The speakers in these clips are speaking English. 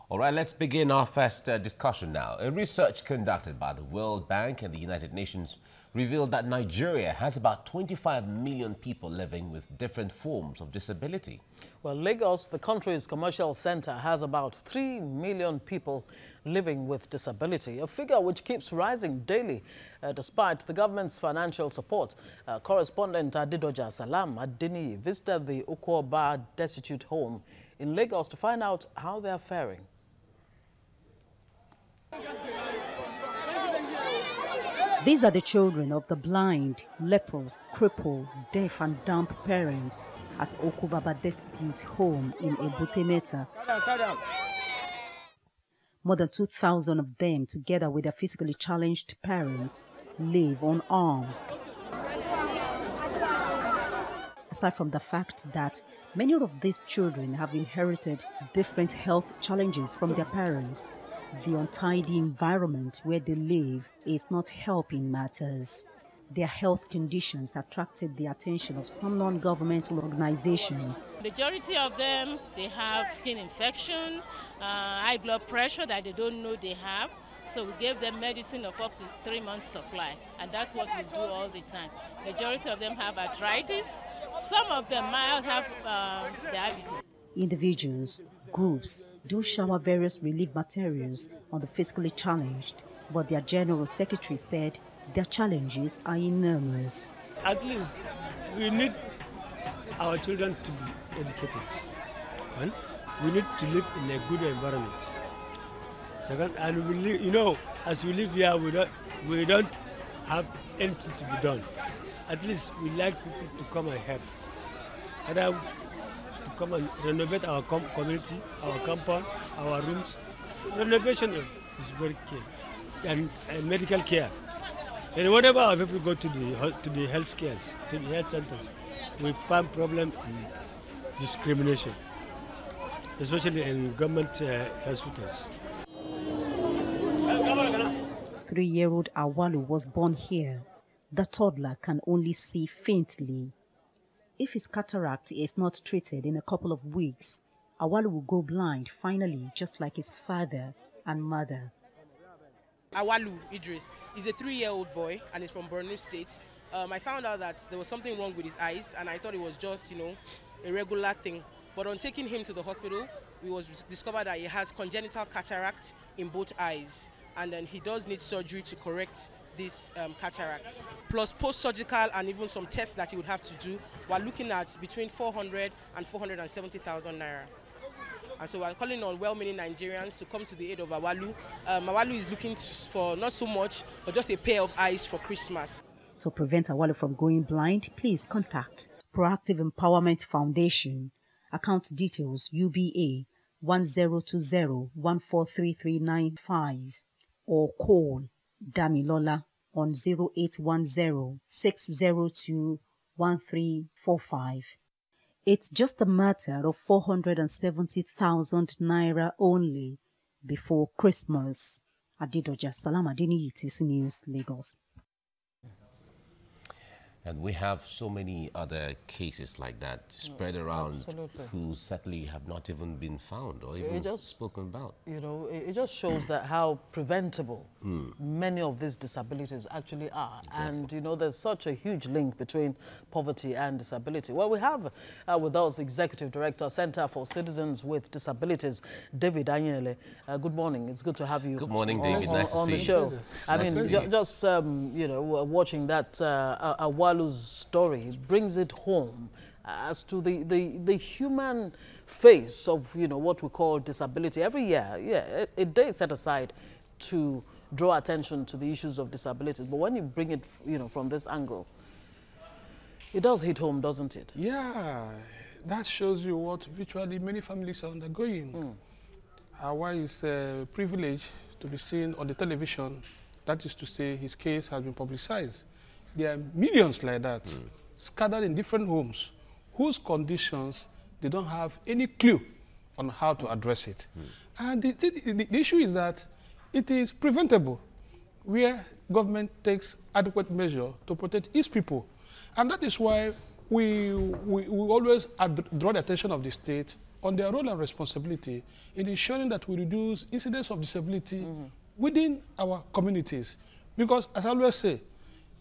All right, let's begin our first discussion now. A research conducted by the World Bank and the United Nations revealed that Nigeria has about 25 million people living with different forms of disability. Well, Lagos, the country's commercial center, has about 3 million people living with disability, a figure which keeps rising daily despite the government's financial support. Correspondent Adedoja Salam Adeniyi visited the Ukwoba Destitute Home in Lagos to find out how they are faring. These are the children of the blind, lepers, crippled, deaf and dumb parents at Ukwoba Destitute Home in Ebute Metta. More than 2,000 of them, together with their physically challenged parents, live on alms. Aside from the fact that many of these children have inherited different health challenges from their parents, the untidy environment where they live is not helping matters. Their health conditions attracted the attention of some non-governmental organizations. Majority of them, they have skin infection, high blood pressure that they don't know they have. So we gave them medicine of up to 3 months supply, and that's what we do all the time. Majority of them have arthritis. Some of them might have diabetes. Individuals, groups do shower various relief materials on the physically challenged, but their general secretary said their challenges are enormous. At least we need our children to be educated. One, we need to live in a good environment. Second, and we live, you know, as we live here, we don't have anything to be done. At least we like people to come and help. And to come and renovate our community, our compound, our rooms. Renovation is very key, and medical care. And whenever our people go to the health cares, to the health centers, we find problem in discrimination, especially in government hospitals. 3-year-old Awalu was born here. The toddler can only see faintly. If his cataract is not treated in a couple of weeks, Awalu will go blind finally, just like his father and mother. Awalu Idris is a 3-year-old boy and is from Borno State. I found out that there was something wrong with his eyes, and I thought it was just, a regular thing. But on taking him to the hospital, we discovered that he has congenital cataract in both eyes, and then he does need surgery to correct this cataract. Plus post-surgical and even some tests that he would have to do. We're looking at between 400 and 470,000 naira. And so we're calling on well-meaning Nigerians to come to the aid of Awalu. Awalu is looking for not so much, but just a pair of eyes for Christmas. To prevent Awalu from going blind, please contact Proactive Empowerment Foundation. Account details UBA 1020143395 or call Damilola on 0810-602-1345. It's just a matter of 470,000 naira only before Christmas. Adedoja Salam Adeniyi, TVC News, Lagos. And we have so many other cases like that spread around. Absolutely. Who certainly have not even been found or even spoken about. It just shows that how preventable many of these disabilities actually are. Exactly. And, there's such a huge link between poverty and disability. Well, we have with us Executive Director, Center for Citizens with Disabilities, David Anyele. Good morning. It's good to have you. Good morning, David. Nice to see you. On the show. I Nice mean, just, watching that Awalu's story, it brings it home as to the human face of, what we call disability. Every year, a day set aside to draw attention to the issues of disabilities. But when you bring it, from this angle, it does hit home, doesn't it? Yeah, that shows you what virtually many families are undergoing. Why it's a privilege to be seen on the television. That is to say, his case has been publicized. There are millions like that, scattered in different homes, whose conditions they don't have any clue on how to address it. And the issue is that it is preventable, where government takes adequate measure to protect its people. And that is why we always draw the attention of the state on their role and responsibility in ensuring that we reduce incidents of disability within our communities. Because, as I always say,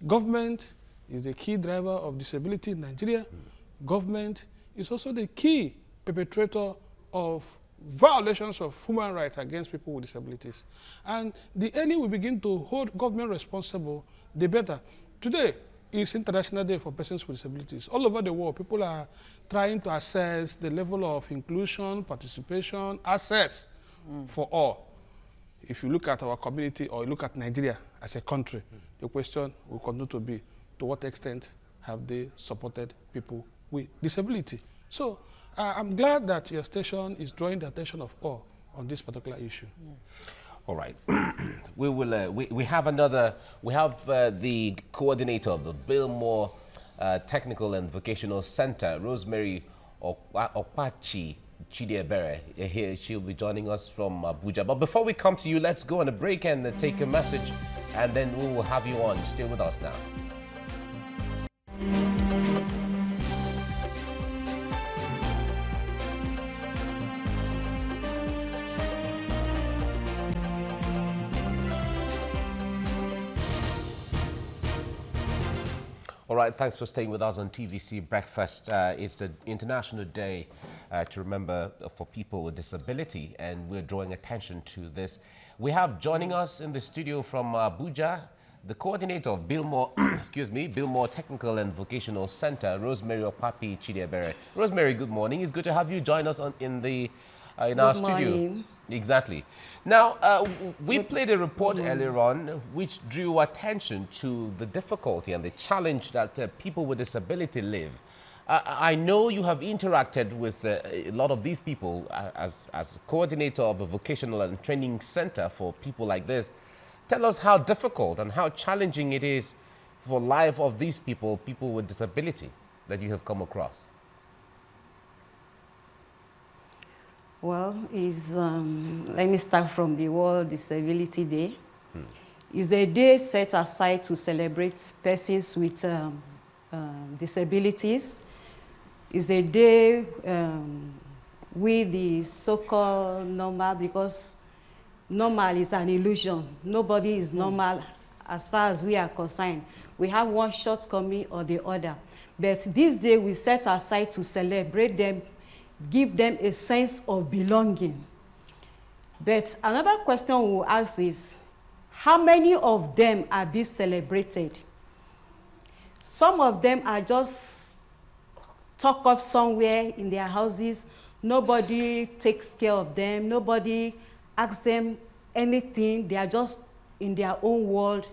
government is the key driver of disability in Nigeria. Government is also the key perpetrator of violations of human rights against people with disabilities. And the earlier we begin to hold government responsible, the better. Today is International Day for Persons with Disabilities. All over the world, people are trying to assess the level of inclusion, participation, access for all. If you look at our community or you look at Nigeria as a country, the question will continue to be, to what extent have they supported people with disability? So I'm glad that your station is drawing the attention of all on this particular issue. All right. We have the coordinator of the Billmore Technical and Vocational Center, Rosemary Okpachi Chidiebere. Here she'll be joining us from Abuja. But before we come to you, let's go on a break and take a message, and then we will have you on. Stay with us now. All right, thanks for staying with us on TVC Breakfast. It's the International Day to remember for people with disability, and we're drawing attention to this. We have joining us in the studio from Abuja, the coordinator of Billmore, Billmore Technical and Vocational Center, Rosemary Okpachi Chidiebere. Rosemary, good morning. It's good to have you join us in our studio. Morning. Exactly. Now, we played a report earlier on which drew attention to the difficulty and the challenge that people with disability live. I know you have interacted with a lot of these people as coordinator of a vocational and training center for people like this. Tell us how difficult and how challenging it is for life of these people with disability that you have come across. Well, let me start from the World Disability Day. It's a day set aside to celebrate persons with disabilities. It's a day with the so-called normal, because normal is an illusion. Nobody is normal as far as we are concerned. We have one shortcoming or the other. But this day we set aside to celebrate them, give them a sense of belonging. But another question we'll ask is, how many of them are being celebrated? Some of them are just tucked up somewhere in their houses. Nobody takes care of them. Nobody asks them anything. They are just in their own world.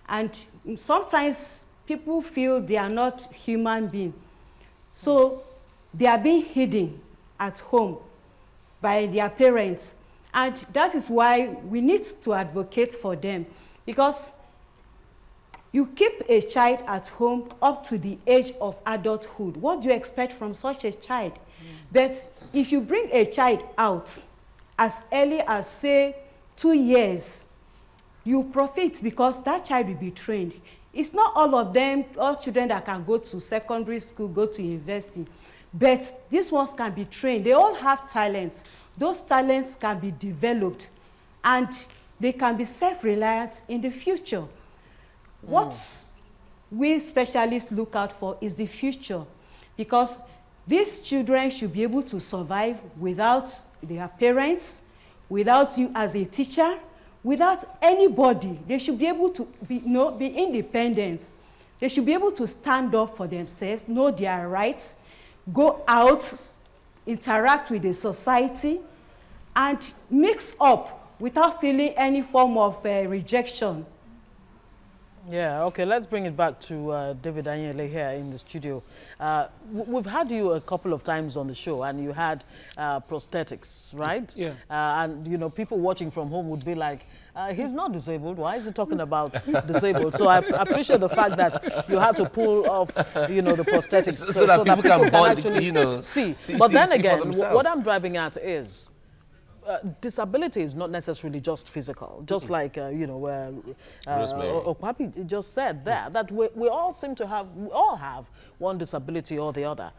And sometimes people feel they are not human beings. So they are being hidden at home by their parents. And that is why we need to advocate for them. Because you keep a child at home up to the age of adulthood. What do you expect from such a child? But if you bring a child out as early as, say, 2 years, you profit because that child will be trained. It's not all of them, all children that can go to secondary school, go to university. But these ones can be trained. They all have talents. Those talents can be developed, and they can be self-reliant in the future. What we specialists look out for is the future, because these children should be able to survive without their parents, without you as a teacher, without anybody. They should be able to be independent. They should be able to stand up for themselves, know their rights, go out, interact with the society, and mix up without feeling any form of rejection. Yeah, okay, let's bring it back to David Anyele here in the studio. We've had you a couple of times on the show, and you had prosthetics, right? Yeah. And, you know, people watching from home would be like, he's not disabled. Why is he talking about disabled? So I appreciate the fact that you had to pull off, you know, the prosthetics so that people can bond, actually, you know, see. But then again, what I'm driving at is, disability is not necessarily just physical, just like, you know, Okpachi just said there, that we all seem to have, we all have one disability or the other.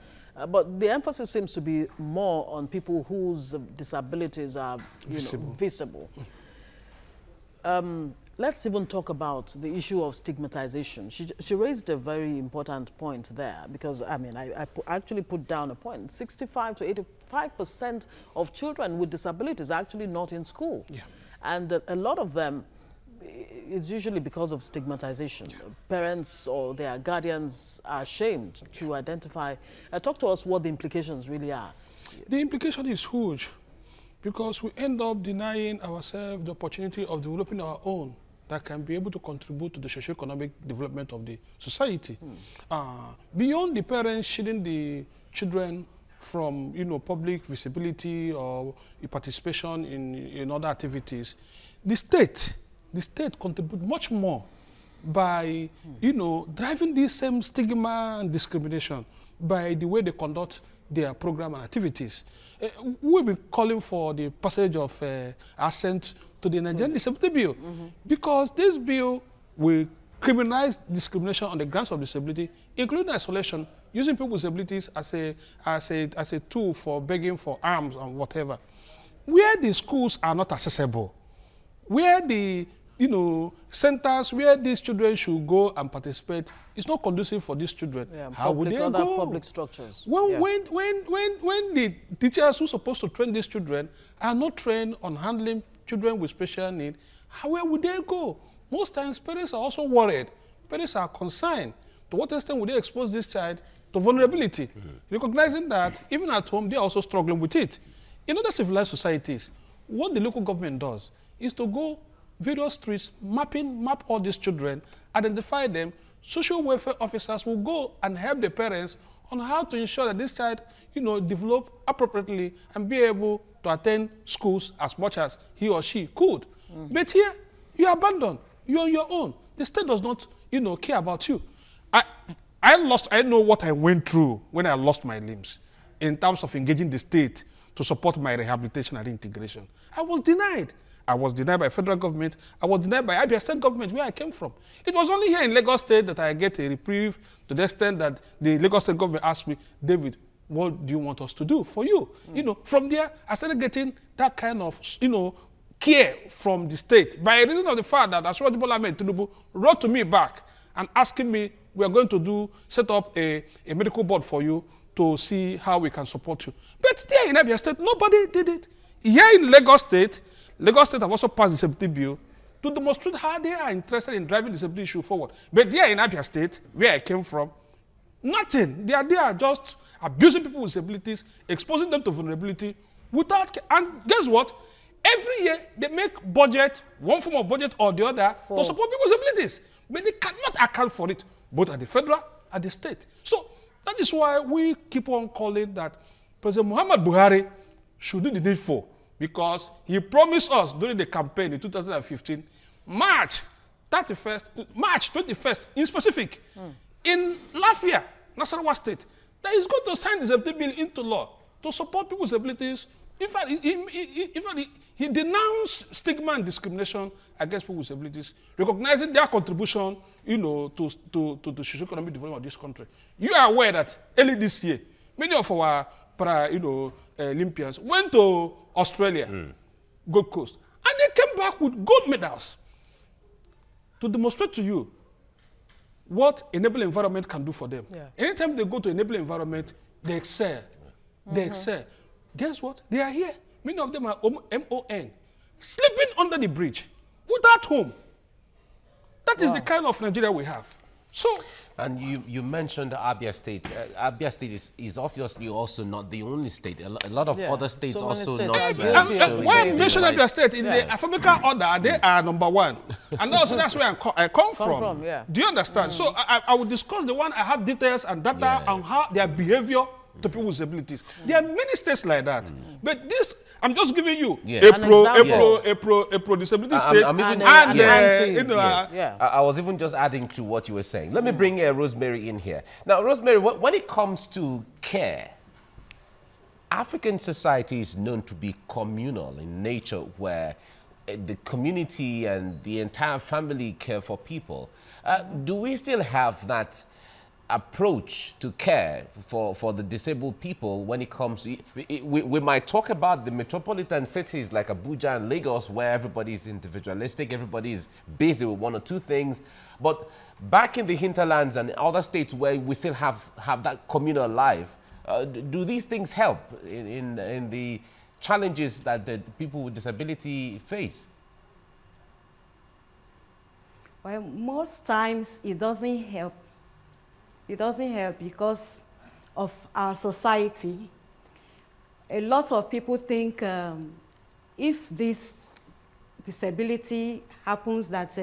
But the emphasis seems to be more on people whose disabilities are visible. Let's even talk about the issue of stigmatization. She raised a very important point there, because I mean, I actually put down a point. 65 to 85% of children with disabilities are actually not in school. Yeah. And a lot of them, it's usually because of stigmatization. Yeah. Parents or their guardians are ashamed to identify. Talk to us what the implications really are. The implication is huge, because we end up denying ourselves the opportunity of developing our own that can be able to contribute to the socio-economic development of the society. Beyond the parents shielding the children from, public visibility or participation in other activities, the state contributes much more by, driving this same stigma and discrimination by the way they conduct their program and activities. We've been calling for the passage of assent to the Nigerian Disability Bill, because this bill will criminalize discrimination on the grounds of disability, including isolation, using people with disabilities as a tool for begging for alms and whatever. Where the schools are not accessible, where the centers where these children should go and participate, it's not conducive for these children. Yeah, how would they go? Public structures. When the teachers who are supposed to train these children are not trained on handling children with special needs, where would they go? Most times, parents are also worried. Parents are concerned. To what extent would they expose this child to vulnerability? Recognizing that even at home, they are also struggling with it. In other civilized societies, what the local government does is to go various streets, map all these children, identify them. Social welfare officers will go and help the parents on how to ensure that this child, develop appropriately and be able to attend schools as much as he or she could. But here, you are abandoned. You're on your own. The state does not, care about you. I know what I went through when I lost my limbs in terms of engaging the state to support my rehabilitation and reintegration. I was denied. I was denied by federal government. I was denied by Abia State government, where I came from. It was only here in Lagos State that I get a reprieve, to the extent that the Lagos State government asked me, David, what do you want us to do for you? From there, I started getting that kind of, care from the state, by reason of the fact that Asiwaju Bola Ahmed Tinubu wrote to me back and asking me, we are going to set up a medical board for you to see how we can support you. But there in Abia State, nobody did it. Here in Lagos State have also passed the disability bill to demonstrate how they are interested in driving the disability issue forward. But there in Abia State, where I came from, nothing. They are just abusing people with disabilities, exposing them to vulnerability without. And guess what? Every year they make budget, one form of budget or the other, to support people with disabilities. But they cannot account for it, both at the federal and the state. So that is why we keep on calling that President Muhammad Buhari should do the needful, because he promised us during the campaign in 2015, March 21st, in specific, in Lafia, Nasarawa State, that he's going to sign the disability bill into law to support people with disabilities. In fact, he denounced stigma and discrimination against people with disabilities, recognizing their contribution, to the socio-economic development of this country. You are aware that early this year, many of our Olympians went to Australia, Gold Coast, and they came back with gold medals to demonstrate to you what enabling environment can do for them. Yeah. Anytime they go to enabling environment, they excel. They excel. Guess what? They are here. Many of them are MON, sleeping under the bridge, without home. That is the kind of Nigeria we have. So, and you mentioned Abia State. Abia State is obviously also not the only state. A lot of other states also not. Why I mention Abia State in the alphabetical order, they are number one, and also that's where I come from. Do you understand? So I will discuss the one I have details and data on how their behavior to people with disabilities. There are many states like that, but this. I'm just giving you a pro disability state. I was even just adding to what you were saying. Let me bring Rosemary in here. Now, Rosemary, when it comes to care, African society is known to be communal in nature, where the community and the entire family care for people. Do we still have that approach to care for the disabled people when it comes to... We might talk about the metropolitan cities like Abuja and Lagos where everybody's individualistic, everybody's busy with one or two things. But back in the hinterlands and other states where we still have that communal life, do these things help in the challenges that the people with disability face? Well, most times it doesn't help. It doesn't help because of our society. A lot of people think if this disability happens that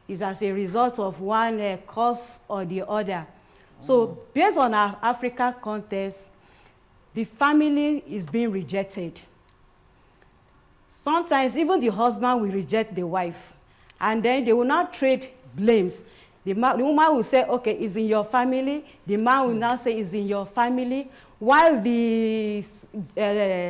is as a result of one cause or the other. So based on our African context, the family is being rejected. Sometimes even the husband will reject the wife, and then they will not trade blames. The woman will say, okay, it's in your family. The man will now say, it's in your family. While the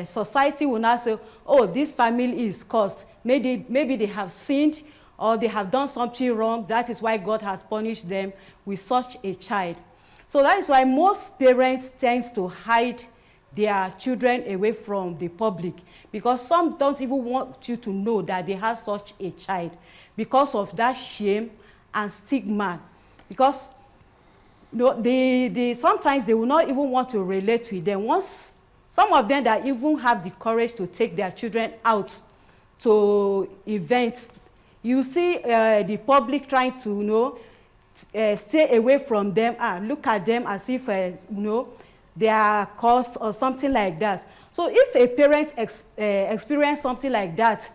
society will now say, oh, this family is cursed. Maybe they have sinned or they have done something wrong. That is why God has punished them with such a child. So that is why most parents tend to hide their children away from the public, because some don't even want you to know that they have such a child because of that shame and stigma. Because sometimes they will not even want to relate with them. Once some of them that even have the courage to take their children out to events, you see the public trying to stay away from them, look at them as if they are cursed or something like that. So if a parent experience something like that,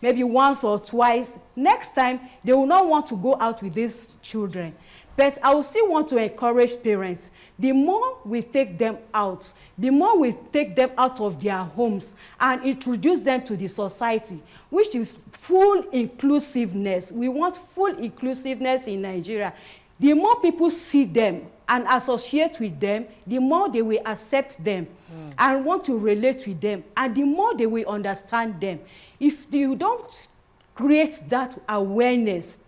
maybe once or twice, next time they will not want to go out with these children. But I will still want to encourage parents. The more we take them out, the more we take them out of their homes and introduce them to the society, which is full inclusiveness. We want full inclusiveness in Nigeria. The more people see them and associate with them, the more they will accept them and want to relate with them, and the more they will understand them. If you don't create that awareness,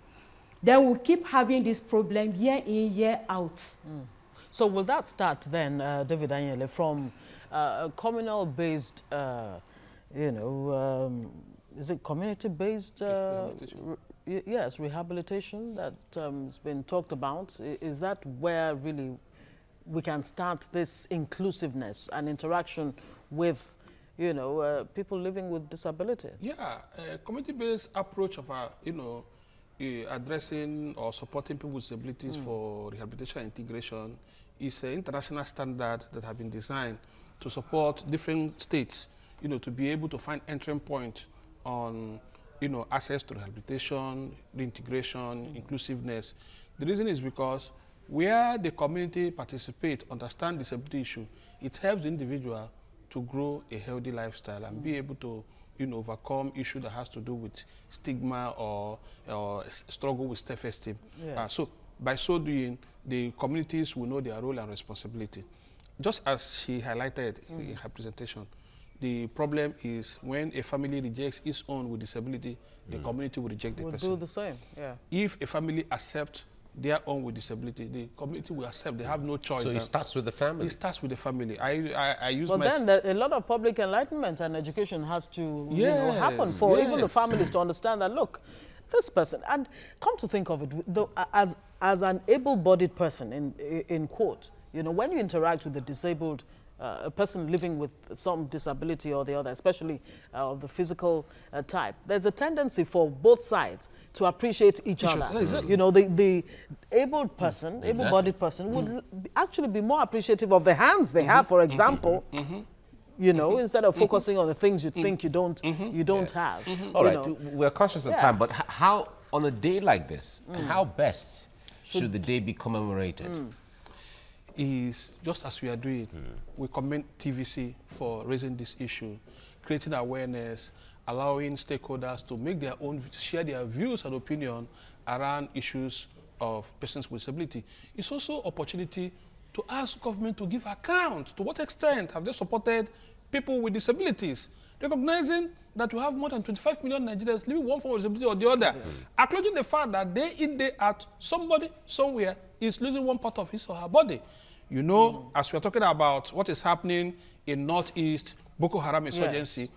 then we'll keep having this problem year in, year out. So will that start then, David Anyele, from communal-based, is it community-based? Yes, rehabilitation that has been talked about. Is that where really we can start this inclusiveness and interaction with, people living with disability? Yeah, a community-based approach of addressing or supporting people with disabilities for rehabilitation and integration is an international standard that have been designed to support different states, to be able to find entry point on, access to rehabilitation, reintegration, inclusiveness. The reason is because where the community participate, understand disability issue, it helps the individual to grow a healthy lifestyle and be able to overcome issue that has to do with stigma or struggle with self-esteem. Yes. So by so doing, the communities will know their role and responsibility. Just as she highlighted in her presentation, the problem is when a family rejects its own with disability, the community will reject the person. Will do the same, yeah. If a family accepts their own with disability, the community will accept. They have no choice. So it starts with the family? It starts with the family. I use then a lot of public enlightenment and education has to happen for even the families to understand that, look, this person, and come to think of it, though, as an able-bodied person, in quote, when you interact with the disabled a person living with some disability or the other, especially of the physical type, there's a tendency for both sides to appreciate each other. Exactly. The able-bodied person would actually be more appreciative of the hands they have, for example, instead of focusing on the things you think you don't have. All right, we're conscious of time, but how, on a day like this, how best should the day be commemorated? Is just as we are doing. We commend TVC for raising this issue, creating awareness, allowing stakeholders to make their own, share their views and opinion around issues of persons with disability. It's also opportunity to ask government to give account to what extent have they supported people with disabilities, recognizing that we have more than 25 million Nigerians living one form of disability or the other, acknowledging the fact that day in, day out, somebody somewhere is losing one part of his or her body. You know, as we're talking about what is happening in Northeast, Boko Haram insurgency,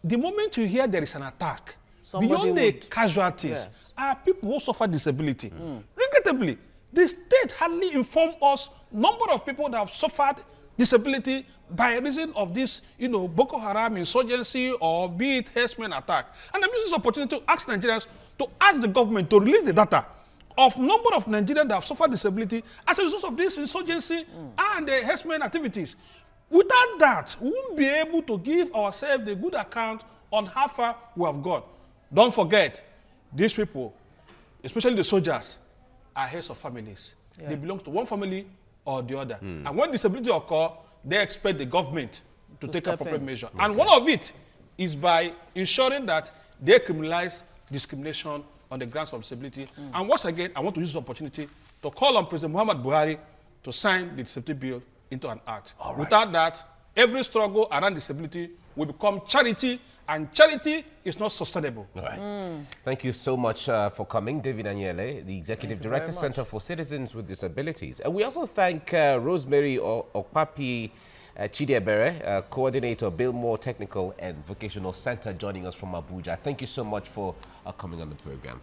the moment you hear there is an attack, beyond the casualties, are people who suffer disability. Regrettably, the state hardly informed us number of people that have suffered disability by reason of this, you know, Boko Haram insurgency or be it herdsmen attack. And I'm using this opportunity to ask Nigerians to ask the government to release the data of number of Nigerians that have suffered disability as a result of this insurgency and the herdsmen activities. Without that, we won't be able to give ourselves the good account on how far we have gone. Don't forget, these people, especially the soldiers, are heads of families. They belong to one family or the other. And when disability occurs, they expect the government to take appropriate measure. And one of it is by ensuring that they criminalize discrimination on the grounds of disability. And once again, I want to use this opportunity to call on President Muhammad Buhari to sign the disability bill into an act. Without that, every struggle around disability will become charity, and charity is not sustainable. Thank you so much for coming, David Anyele, the Executive Director, Center for Citizens with Disabilities. And we also thank Rosemary Okpapi Chidiebere, Coordinator, Billmore Technical and Vocational Center, joining us from Abuja. Thank you so much for coming on the program.